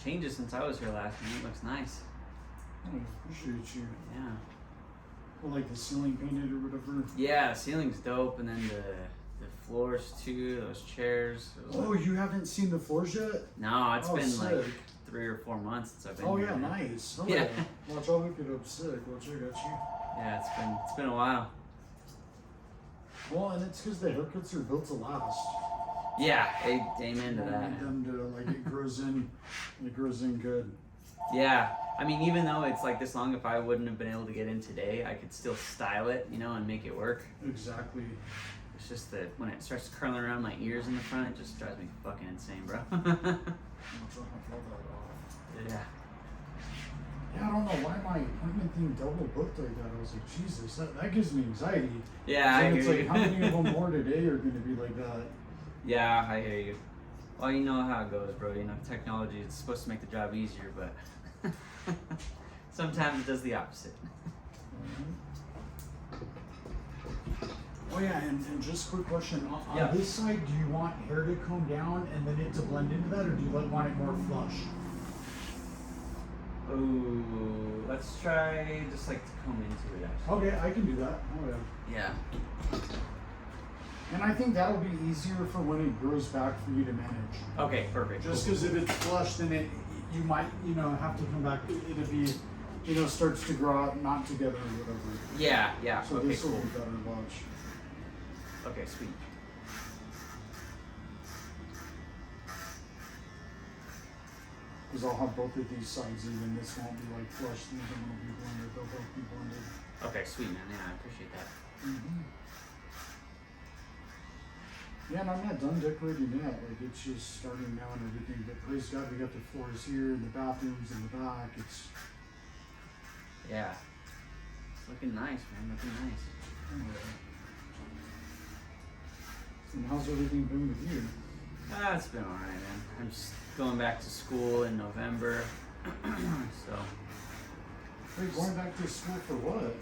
changes since I was here last, man. It looks nice. I appreciate you. Yeah. Well, like the ceiling painted or whatever. Yeah, the ceiling's dope, and then the floors too, those chairs. Oh, you haven't seen the floors yet? No, it's been sick. like 3 or 4 months since I've been Oh here. yeah, nice. Oh, Yeah. Watch, I'll look it up. Sick. Watch, I got you. Yeah, it's been a while. Well, and it's because the haircuts are built to last. Yeah, amen to You that. want them to like it grows in good. Yeah, I mean, even though it's like this long, if I wouldn't have been able to get in today, I could still style it, you know, and make it work. Exactly. It's just that when it starts curling around my ears in the front, it just drives me fucking insane, bro. Yeah. Yeah, I don't know why my appointment thing double booked like that. I was like, Jesus, that gives me anxiety. Yeah, So I it's hear like, you. how many of them more today are going to be like that? Yeah, I hear you. Well, you know how it goes, bro. You know, technology is supposed to make the job easier, but sometimes it does the opposite. Oh yeah, and just a quick question. On Yeah. this side, do you want hair to comb down and then it to blend into that, or do you want it more flush? Ooh, let's try just like to comb into it, actually. Okay, I can do that. Oh yeah. Yeah. And I think that'll be easier for when it grows back for you to manage. Okay, perfect. Just because if it's flush, then you might, have to come back. It'll be, starts to grow out, not together or whatever. Yeah, yeah. So Okay, this will cool. be better, watch. Okay, sweet. Because I'll have both of these sides even. This won't be like flush, these one will be blended, they'll both be blended. Okay, sweet, man. Yeah, I appreciate that. Yeah, and I'm not done decorating yet. Like, it's just starting now and everything. But praise God, we got the floors here and the bathrooms in the back. It's Yeah. It's looking nice, man. Looking nice. And how's everything been with you? It's been alright, man. I'm just going back to school in November. So Wait, going back to school for what?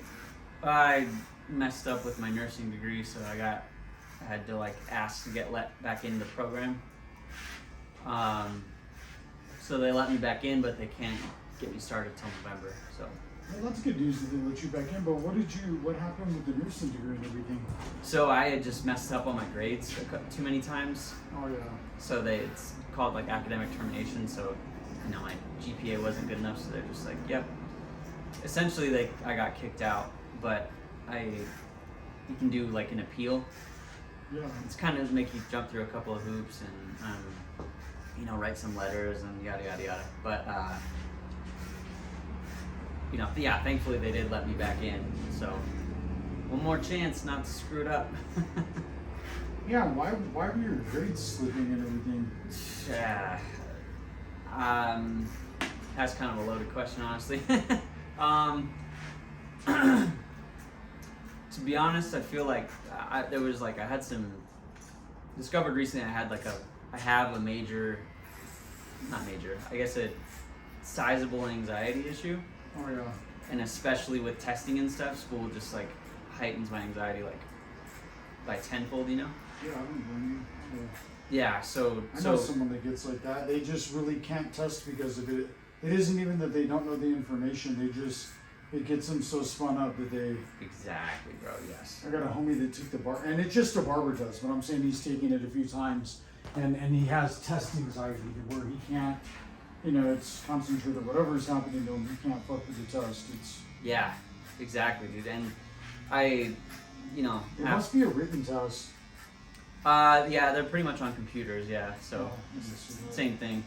I messed up with my nursing degree, so I had to like ask to get let back into the program. So they let me back in, but they can't get me started till November. So Well, that's good news that they let you back in. But what happened with the nursing degree and everything? so I had just messed up on my grades too many times. Oh yeah. So it's called like academic termination. So my GPA wasn't good enough, so they're just like, yep. Essentially, I got kicked out, but you can do like an appeal. Yeah. It's kind of make you jump through a couple of hoops and write some letters and yada yada yada. But yeah, thankfully they did let me back in. So one more chance not to screw it up. Yeah. Why were your grades slipping and everything? Yeah. That's kind of a loaded question, honestly. To be honest, I feel like I had some discovered recently. I have a major, not major, I guess a sizable anxiety issue. Oh yeah. And especially with testing and stuff, school just like heightens my anxiety like by tenfold, Yeah, I don't blame you. Yeah, so I know someone that gets like that. They just really can't test because of it. It isn't even that they don't know the information. It gets them so spun up that they. Exactly, bro. Yes. I got a homie that took the and it's just a barber test, but I'm saying he's taken it a few times, and he has test anxiety where he can't, it's concentrated. Whatever's happening to him, he can't fuck with the test. It's. Yeah, exactly, dude. And It must be a written test. Yeah, they're pretty much on computers. Yeah, so same thing.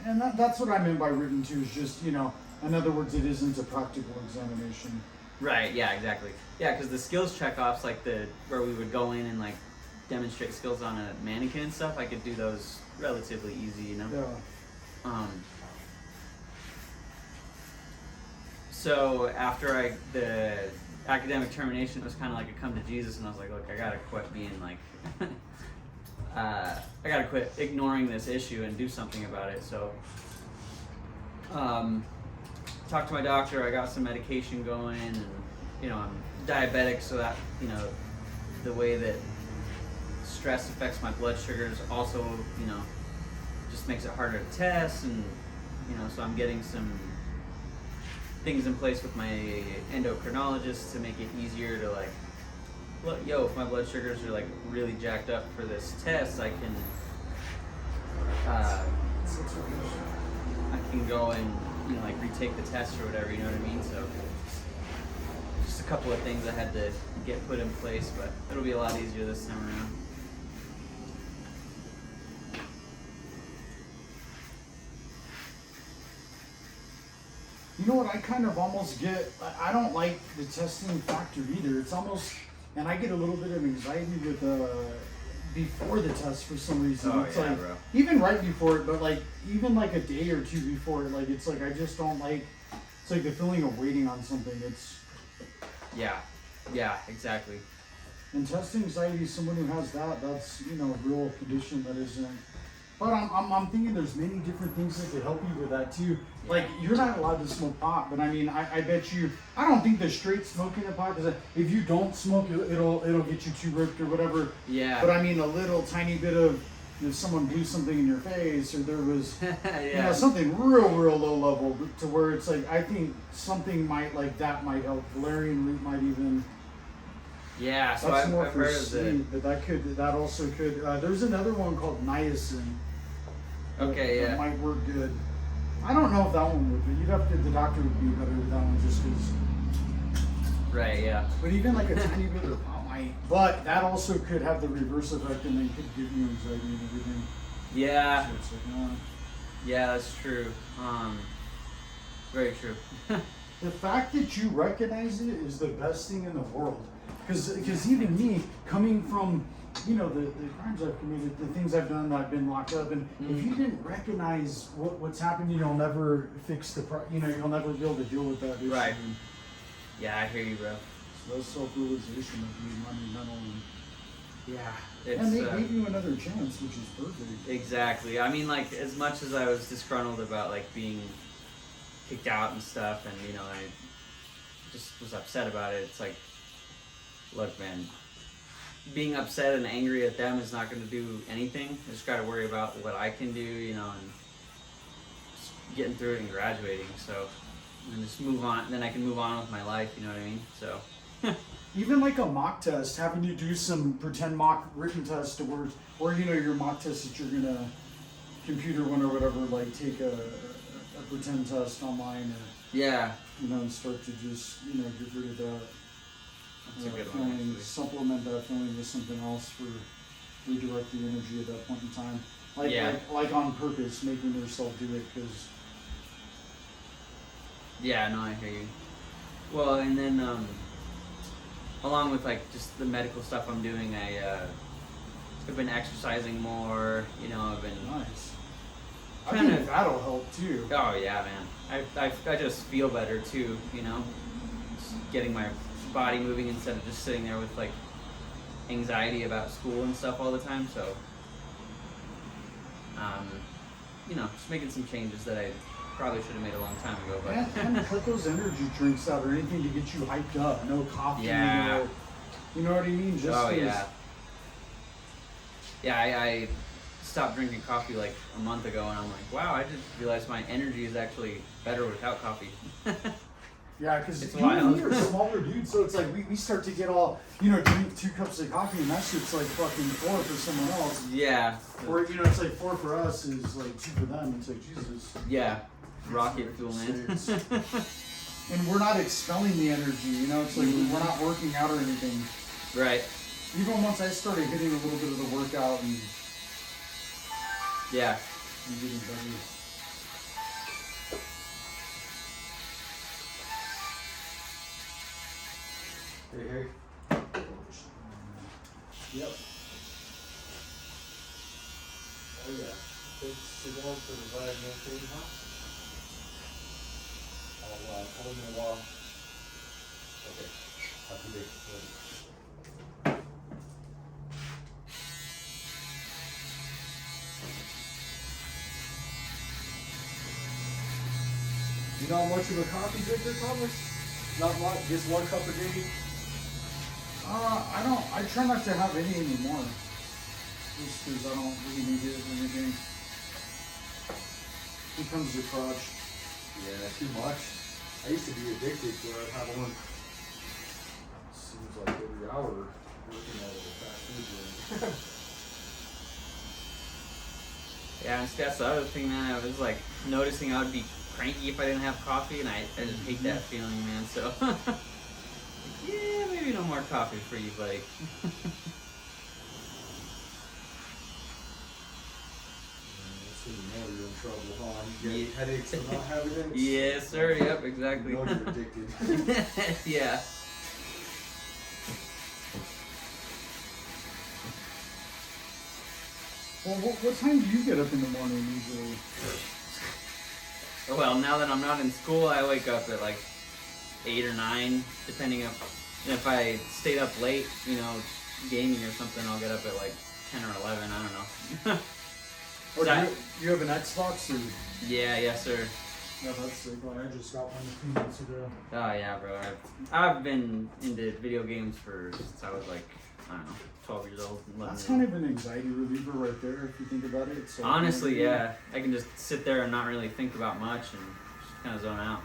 And that's what I meant by written too. Is just in other words, it isn't a practical examination. Right. Yeah. Exactly. Yeah, because the skills checkoffs, like where we would go in and like demonstrate skills on a mannequin and stuff, I could do those relatively easy. Yeah. So after the academic termination, it was kind of like a come to Jesus, and I was like, look, I gotta quit being like, I gotta quit ignoring this issue and do something about it. So, talked to my doctor. I got some medication going, and I'm diabetic, so that the way that stress affects my blood sugars also just makes it harder to test, and so I'm getting some things in place with my endocrinologist to make it easier to like, look, if my blood sugars are like really jacked up for this test, I can go and like retake the test or whatever, you know what I mean? So just a couple of things I had to get put in place, but it'll be a lot easier this time around. You know what, I kind of almost get, I don't like the testing factor either. It's almost, and I get a little bit of anxiety with before the test for some reason. Oh, it's yeah, like, bro. even right before it, but like, even like a day or two before it, like, it's like, I just don't like, it's like the feeling of waiting on something. It's, yeah, exactly. and test anxiety, someone who has that, that's, a real condition that isn't. But I'm thinking there's many different things that could help you with that too. Yeah. Like, you're not allowed to smoke pot, but I mean, I bet you, I don't think the straight smoking of pot, because if you don't smoke, it'll get you too ripped or whatever. Yeah. But I mean, a little tiny bit of, if someone blew something in your face, or there was, yeah. something real low level, to where it's like, I think something like that might help. Valerian root might even. Yeah, so That's I've more heard for of sleep, but that also could. There's another one called niacin. Okay, That yeah. might work good. I don't know if that one would, but you'd have to. The doctor would be better with that one, just because. Right, yeah. But even like a tiny bit of pot might. But that also could have the reverse effect, and then could give you anxiety and everything. Yeah, So it's like, yeah, that's true. Very true. the fact that you recognize it is the best thing in the world. Because even me, coming from, the crimes I've committed, the things I've done, I've been locked up, and if you didn't recognize what's happened, you'll never fix you'll never be able to deal with that issue. Right. Yeah, I hear you, bro. So that's self-realization of being monumental, Yeah, and they gave you another chance, which is perfect. Exactly. I mean, like, as much as I was disgruntled about like being kicked out and stuff, and I just was upset about it. It's like, look, man, being upset and angry at them is not going to do anything. I just got to worry about what I can do, and just getting through it and graduating. So, and just move on. Then I can move on with my life. You know what I mean? So. Even like a mock test, having you do some pretend mock written test or your mock test that you're gonna computer one or whatever, like take a pretend test online, or Yeah. and start to just get rid of that. That's a good one, feeling, actually. supplement that feeling with something else for redirect the energy at that point in time. Yeah. Like on purpose, making yourself do it, because. Yeah, no, I hear you. Well, and then along with like just the medical stuff I'm doing, I've been exercising more. I've been Nice. I Kinda- think that'll help too. Oh yeah, man. I just feel better too. Just getting my body moving instead of just sitting there with like anxiety about school and stuff all the time. So, just making some changes that I probably should have made a long time ago. But And cut those energy drinks out, or anything to get you hyped up. No coffee. Yeah. You know what I mean? Just oh 'cause- yeah. Yeah, I stopped drinking coffee like a month ago, and I'm like, wow, I just realized my energy is actually better without coffee. Yeah, because It's you and wild. me are smaller dudes, so it's like we start to get all, drink 2 cups of coffee, and that shit's like fucking 4 for someone else. Yeah. Or, it's like 4 for us is like 2 for them. It's like, Jesus. Yeah. Rocket fuel, man. And we're not expelling the energy, it's like we're not working out or anything. Right. Even once I started hitting a little bit of the workout and Yeah. getting better. Hey. Yep. Oh yeah. Thanks to them for providing that thing, huh? I'll call them in a while. Okay. Have a good day. You're not much of a coffee drinker, Thomas? Not much, just 1 cup a day? I try not to have any anymore. Just because I don't really need it or anything. becomes your crutch. Yeah, too much. I used to be addicted to it. I'd have one, seems like every hour working out of the fast food joint. Yeah, and that's the other thing, man. I was like noticing I would be cranky if I didn't have coffee, and I just hate that feeling, man. So, yeah, maybe no more coffee for you, buddy. So you know you're in trouble, huh? You get headaches from not having it? Yes, sir. Yep, exactly. You know you're addicted. Yeah. Well, what time do you get up in the morning usually? Well, now that I'm not in school, I wake up at like 8 or 9, depending if I stayed up late, you know, gaming or something. I'll get up at like 10 or 11. I don't know. Or do you have an Xbox or? Yeah, yes, sir. Yeah, that's sick. Well, I just got one a few months ago. Oh yeah, bro. I've been into video games since I was like, I don't know, 12 years old. That's kind of an anxiety reliever right there, if you think about it. So honestly, yeah. I can just sit there and not really think about much and just kind of zone out.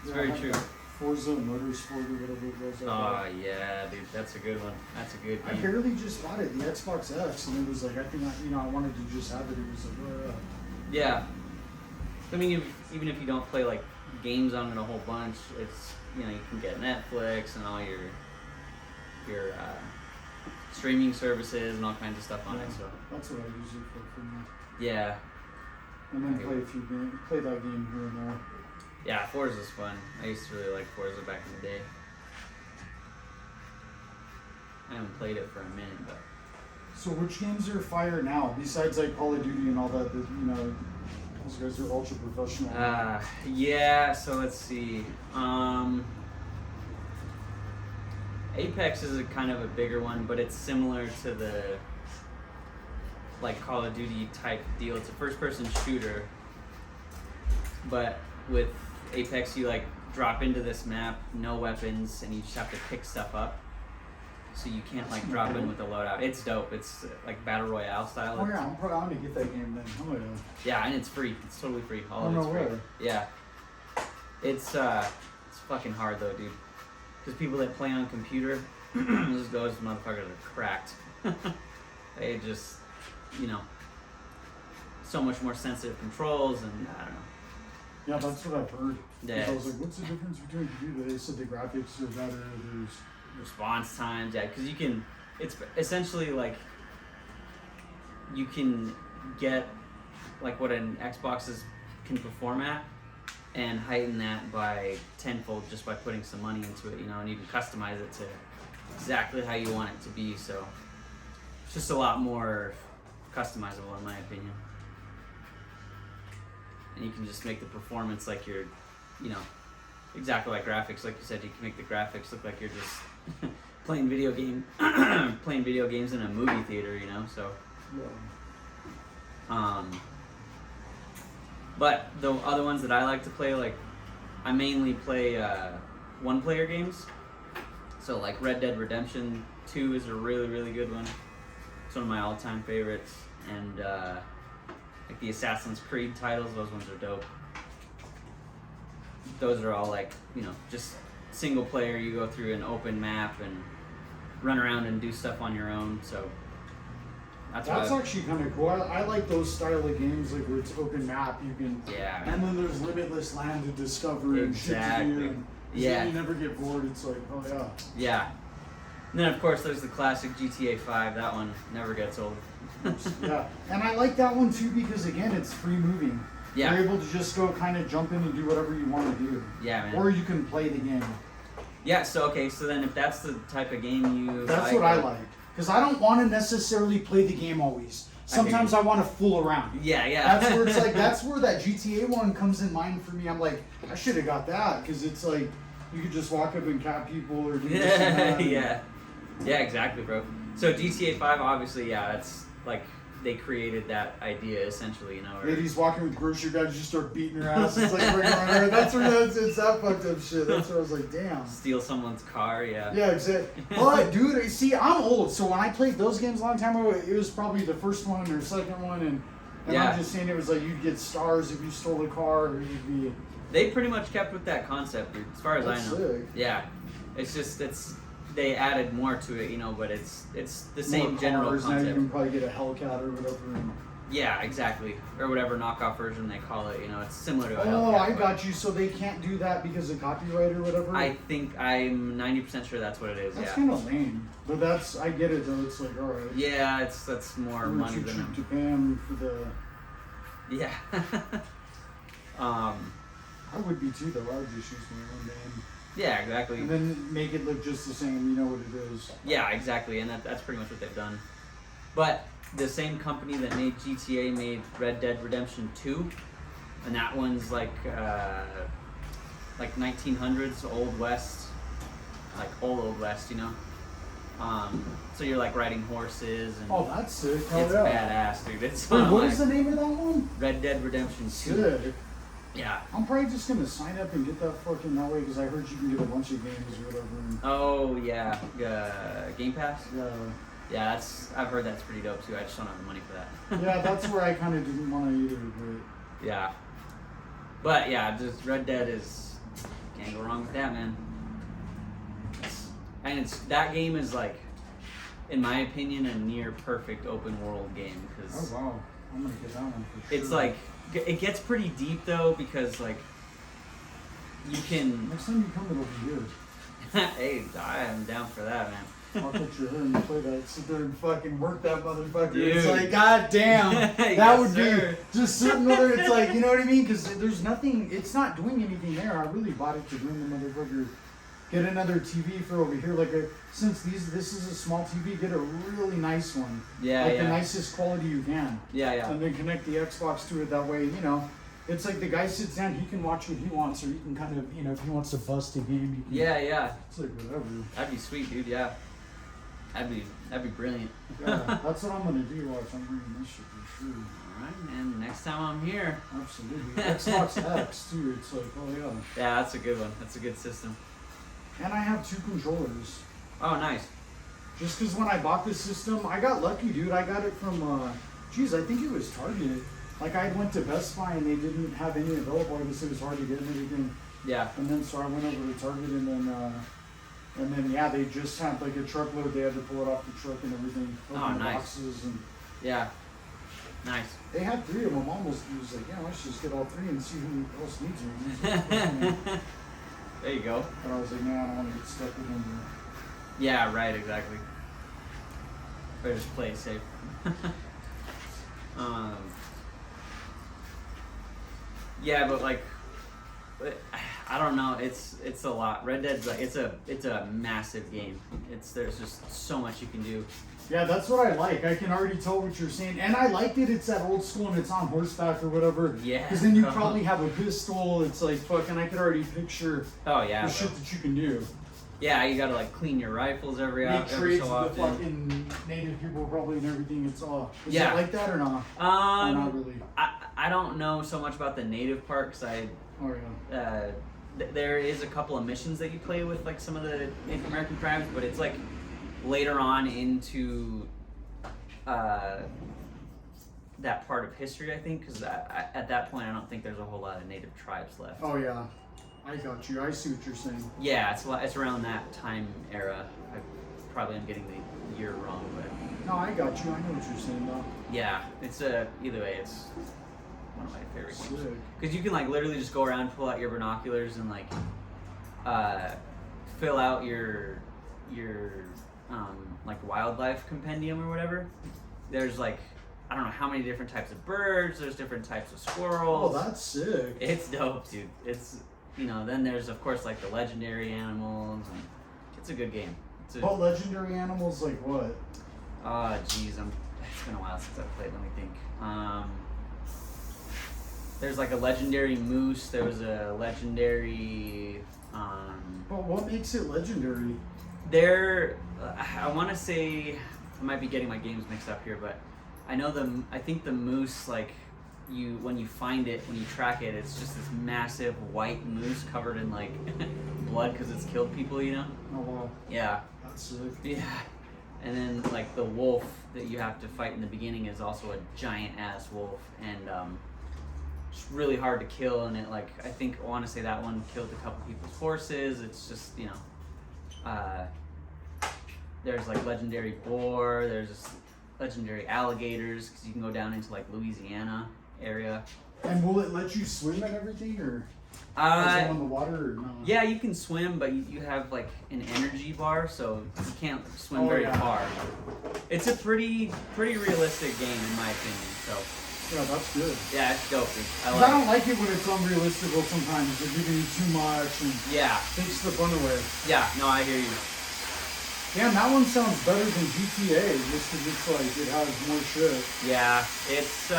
It's very true. Forza Motorsport or whatever it was. Oh yeah, dude, that's a good one. That's a good I game. barely just bought it, the Xbox X, and it was like, I think, I wanted to just have it. It was like, Yeah. I mean, even if you don't play like games on it a whole bunch, it's, you know, you can get Netflix and all your streaming services and all kinds of stuff on it. So that's what I use it for me. yeah. And then play a few games, play that game here and there. Yeah, Forza's fun. I used to really like Forza back in the day. I haven't played it for a minute, but. So which games are fire now, besides like Call of Duty and all that, you know, those guys are ultra professional. Yeah, so let's see. Apex is a kind of a bigger one, but it's similar to the like Call of Duty type deal. It's a first person shooter, but with Apex you like drop into this map, no weapons, and you just have to pick stuff up. So you can't like drop in with a loadout. It's dope. It's like battle royale style. Oh yeah, I'm gonna get that game then. I'm gonna. Yeah, and it's free. It's totally free. All Oh, of it's no free. way. Yeah. It's fucking hard though, dude. Because people that play on computer, those motherfuckers are cracked. They just, you know, so much more sensitive controls, and I don't know. Yeah, that's what I've heard. Yeah. I was like, what's the difference between computer? They said the graphics are better. There's Response times, yeah, because you can. It's essentially like you can get like what an Xbox can perform at, and heighten that by tenfold just by putting some money into it, you know, and you can customize it to exactly how you want it to be. So it's just a lot more customizable, in my opinion. And you can just make the performance like you're, you know, exactly like graphics. Like you said, you can make the graphics look like you're just playing video games in a movie theater, you know. So, but the other ones that I like to play, like I mainly play one-player games. So like Red Dead Redemption 2 is a really, really good one. It's one of my all-time favorites. And like the Assassin's Creed titles, those ones are dope. Those are all like, you know, just single player. You go through an open map and run around and do stuff on your own. So that's actually kind of cool. I like those style of games, like where it's open map. You can, yeah, and then there's limitless land to discover and shit to do. And yeah, you never get bored. It's like, oh yeah. Yeah. And then of course there's the classic GTA 5. That one never gets old. Yeah, and I like that one too because again, it's free moving. Yeah. You're able to just go kind of jump in and do whatever you want to do. Yeah, man. Or you can play the game. Yeah, so okay, so then if that's the type of game you That's like, what I like. Because I don't want to necessarily play the game always. Sometimes I want to fool around. Yeah, yeah. That's where it's like, that's where that GTA one comes in mind for me. I'm like, I should have got that because it's like, you could just walk up and cap people or do this and that. Yeah. Yeah, exactly, bro. So GTA 5, obviously, yeah, that's like, they created that idea essentially, you know. Ladies walking with grocery bags, just start beating her ass. It's like bring her on her. That's where it's that fucked up shit. That's where I was like, damn. Steal someone's car, yeah. Yeah, exactly. But dude, see, I'm old, so when I played those games a long time ago, it was probably the first one or second one, and And Yeah. I'm just saying it was like you'd get stars if you stole a car, or you'd be. They pretty much kept with that concept, dude, as far as That's I know. sick. Yeah. It's just they added more to it, you know, but it's the same More general cars, Now you concept. can probably get a Hellcat or whatever. And, Yeah, exactly. Or whatever knockoff version they call it, you know, it's similar to a oh, Hellcat, I but got you. So they can't do that because of copyright or whatever. I think I'm 90% sure that's what it is. That's Yeah. kind of lame, but I get it though. It's like, all right. Yeah, that's more We're money too than cheap to them. pay 'em for the. Yeah. I would be too though. I would just use my own name Yeah, exactly. and then make it look just the same. You know what it is. Yeah, exactly, and that's pretty much what they've done. But the same company that made GTA made Red Dead Redemption 2, and that one's like 1900s Old West, like Old West, you know. So you're like riding horses and Oh, that's sick. Hell it's yeah. badass, dude. It's Wait, fun. what is the name of that one? Red Dead Redemption 2. Sick. Yeah. I'm probably just gonna sign up and get that fucking that way because I heard you can get a bunch of games or whatever. And, Oh yeah, Game Pass. yeah. Yeah, I've heard that's pretty dope too. I just don't have the money for that. Yeah, that's where I kind of didn't want to either, but Yeah. But yeah, just Red Dead can't go wrong with that, man. And that game is like, in my opinion, a near perfect open world game because oh wow, I'm gonna get that one for sure. it's like it gets pretty deep though because like you can. Next time you come, it'll be here. Hey, I am down for that, man. I'll put your hair and play that. Sit there and fucking work that motherfucker. Dude. It's like, god damn, that Yes, would sir. be just sitting there. It's like, you know what I mean? Because there's nothing. It's not doing anything there. I really bought it to bring the motherfucker. Get another TV for over here. Since this is a small TV, get a really nice one. Yeah, like yeah. the nicest quality you can. Yeah, yeah. And then connect the Xbox to it that way. You know, it's like the guy sits down. He can watch what he wants, or he can kind of, you know, if he wants to bust a game. He can, Yeah, yeah. It's like whatever. That'd be sweet, dude. Yeah. That'd be brilliant. Yeah, that's what I'm gonna do. Watch, I'm bringing this shit for sure. Alright, man. Next time I'm here. Absolutely. Xbox X too. It's like, oh yeah. Yeah, that's a good one. That's a good system. And I have 2 controllers. Oh, nice. Just because when I bought this system, I got lucky, dude. I got it from, I think it was Target. Like I went to Best Buy and they didn't have any available. I guess it was hard to get and everything. Yeah. And then so I went over to Target and then yeah, they just had like a truckload. They had to pull it off the truck and everything. Oh, Open the nice. boxes and Yeah. Nice. they had 3 of them. Almost was like, yeah, let's just get all 3 and see who else needs them. There you go. But I was like, nah, I don't want to get stuck with them. Yeah, right, exactly. Better just play it safe. Yeah, but like, I don't know. It's a lot. Red Dead's like it's a massive game. There's just so much you can do. Yeah, that's what I like. I can already tell what you're saying. And I like that it's that old school and it's on horseback or whatever. Yeah. Because then you probably have a pistol. It's like, fucking, I could already picture Oh yeah. the shit that you can do. Yeah, you gotta like clean your rifles every Make every trades so with the often. fucking native people probably and everything. It's all. Is Yeah. it like that or not? Or not really? I don't know so much about the native part because Oh, yeah. there is a couple of missions that you play with like some of the Native American tribes, but it's like later on into that part of history, I think, because at that point I don't think there's a whole lot of native tribes left. Oh, yeah. I got you. I see what you're saying. Yeah, it's around that time era. I probably am getting the year wrong, but No, I got you. I know what you're saying, though. yeah, it's either way, it's one of my favorite games. Sick. Because you can like literally just go around, pull out your binoculars, and like fill out your like wildlife compendium or whatever. There's like I don't know how many different types of birds. There's different types of Oh, squirrels. that's sick. It's dope, dude. It's then there's of course like the legendary animals. And it's a good game. What legendary animals, like what? Geez, it's been a while since I've played. Let me think. There's like a legendary moose. There was a legendary. But what makes it legendary? I want to say I might be getting my games mixed up here, but I know I think the moose, like when you find it, when you track it, it's just this massive white moose covered in like blood because it's killed people. You know? Oh, wow. Yeah. That's sick. Yeah. And then like the wolf that you have to fight in the beginning is also a giant ass wolf, and it's really hard to kill. And it like I want to say that one killed a couple people's horses. It's just there's like legendary boar. There's just legendary alligators because you can go down into like Louisiana area. And will it let you swim and everything, or is it on the water, or no? Yeah, you can swim, but you have like an energy bar, so you can't swim very far. It's a pretty realistic game in my opinion. So yeah, that's good. yeah, it's dope. I don't like it when it's unrealistic sometimes. They're giving you too much and takes the fun away. Yeah, no, I hear you. Damn, that one sounds better than GTA, just because it's like it has more shit. Yeah, it's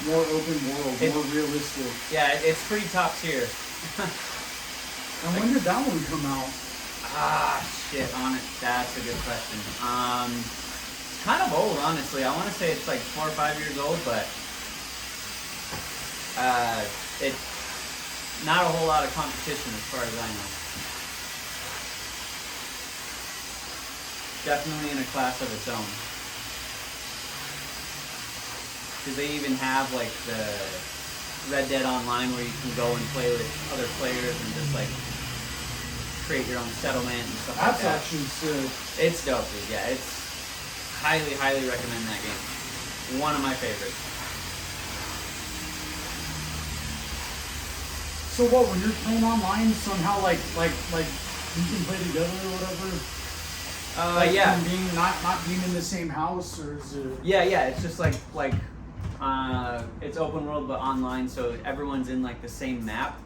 more open world, more realistic. Yeah, it's pretty top tier. And when did that one come out? Shit, on it. That's a good question. It's kind of old, honestly. I want to say it's like 4 or 5 years old, but it's not a whole lot of competition as far as I know. Definitely in a class of its own. Because they even have like the Red Dead Online where you can go and play with other players and just like create your own settlement and stuff like that. That's actually sick. It's dope, dude. Yeah, it's highly recommend that game. One of my favorites. So what, when you're playing online, somehow like you can play together or whatever? Yeah. Being not being in the same house, or is it? Yeah. It's just like it's open world but online, so everyone's in like the same map,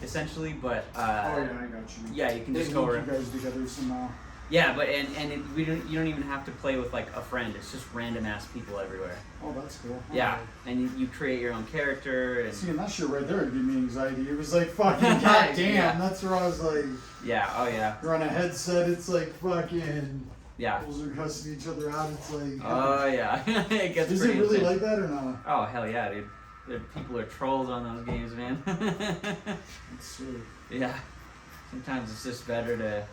essentially. But oh yeah, I got you. Yeah, you can just go around. You guys together somehow. Yeah, but you don't even have to play with like a friend. It's just random ass people everywhere. Oh, that's cool. Yeah, okay. And you create your own character. And see, and that shit right there would give me anxiety. It was like fucking goddamn. Yeah. That's where I was like. Yeah. Oh yeah. You're on a headset. It's like fucking. Yeah. People are cussing each other out. It's like. Oh yeah. It gets. Is it pretty really intense. like that or not? Oh hell yeah, dude. People are trolls on those games, man. That's sweet. Yeah. Sometimes it's just better to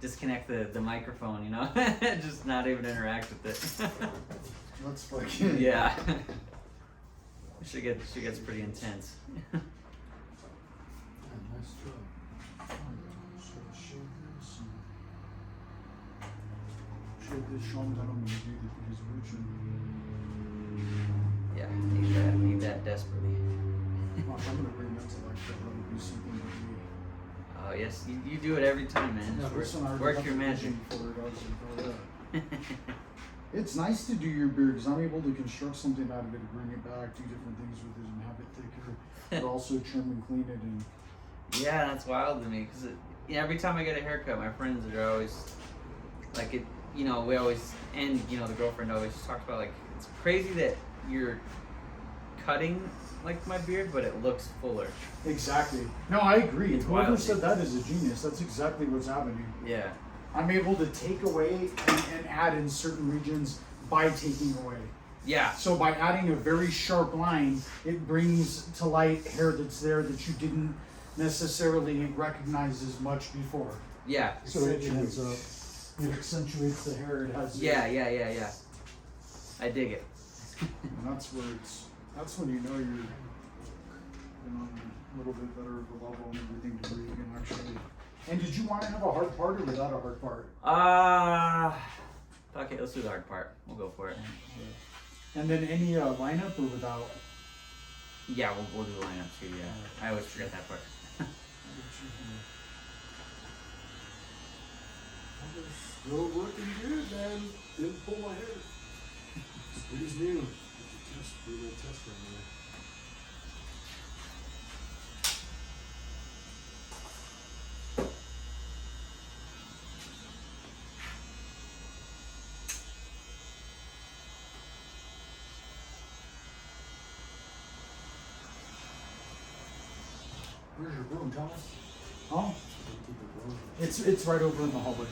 disconnect the microphone, you know? Just not even interact with it. That's fucking. Yeah. She gets pretty intense. Yeah, nice job. Show them that I'm gonna do his version. Yeah, need that desperately. Watch, I'm gonna bring that to like that. That'll be something to do. Oh yes, you do it every time, man. Yeah, Just this one I already work have your the magic. vision for it. I was like, oh, yeah. It's nice to do your beard because I'm able to construct something out of it, bring it back, do different things with it, and have it thicker, but also trim and clean it. And Yeah, that's wild to me because every time I get a haircut, my friends are always like it. You know, we always and the girlfriend always talks about like it's crazy that you're cutting like my beard, but it looks fuller. exactly. No, I agree. It's Whoever wild, said dude. that is a genius. That's exactly what's happening. Yeah. I'm able to take away and add in certain regions by taking away. Yeah. So by adding a very sharp line, it brings to light hair that's there that you didn't necessarily recognize as much before. Yeah. So it ends up, it accentuates the hair it has. Yeah. I dig it. And that's when you know you're on a little bit better of a level and everything to where you can actually. And did you want to have a hard part or without a hard part? Fuck it, let's do the hard part. We'll go for it. And then any lineup or without? Yeah, we'll do the lineup too, yeah. I always forget that part. Still looking good, man. Didn't pull my hair. It's new. Just do a little test right now. Where's your broom, Thomas? Oh, it's right over in the hallway.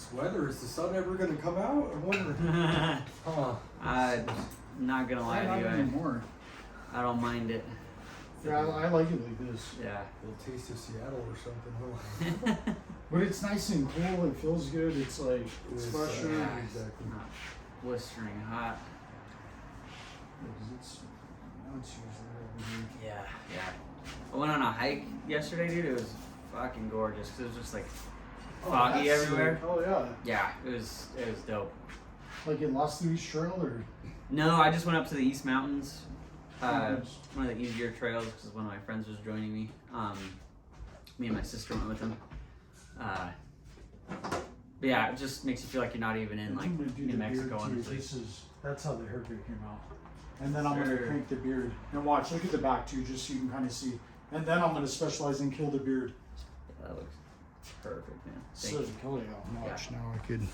This weather, is the sun ever gonna come out? I wonder. Huh. I'm not gonna lie Not to you. anymore. I don't mind it. Yeah, I like it like this. Yeah. A little taste of Seattle or something, huh? But it's nice and cool. It feels good. It's like it's fresher. Yeah. Exactly. Not blistering hot. It's now it's usually over here. Yeah. I went on a hike yesterday, dude. It was fucking gorgeous. 'Cause it was just like foggy that's everywhere. sick. Oh yeah. Yeah, it was dope. Like it lost the East Trail or No, I just went up to the East Mountains. Mountains. One of the easier trails because one of my friends was joining me. Me and my sister went with him. But yeah, it just makes you feel like you're not even in like I'm gonna do New the Mexico. beard too. Honestly. That's how the haircut came out. And then I'm Sure. gonna crank the beard. And watch, look at the back too, just so you can kind of see. And then I'm gonna specialize in kill the beard. That looks perfect, man. Thank So you. hell yeah, watch Yeah. now I could.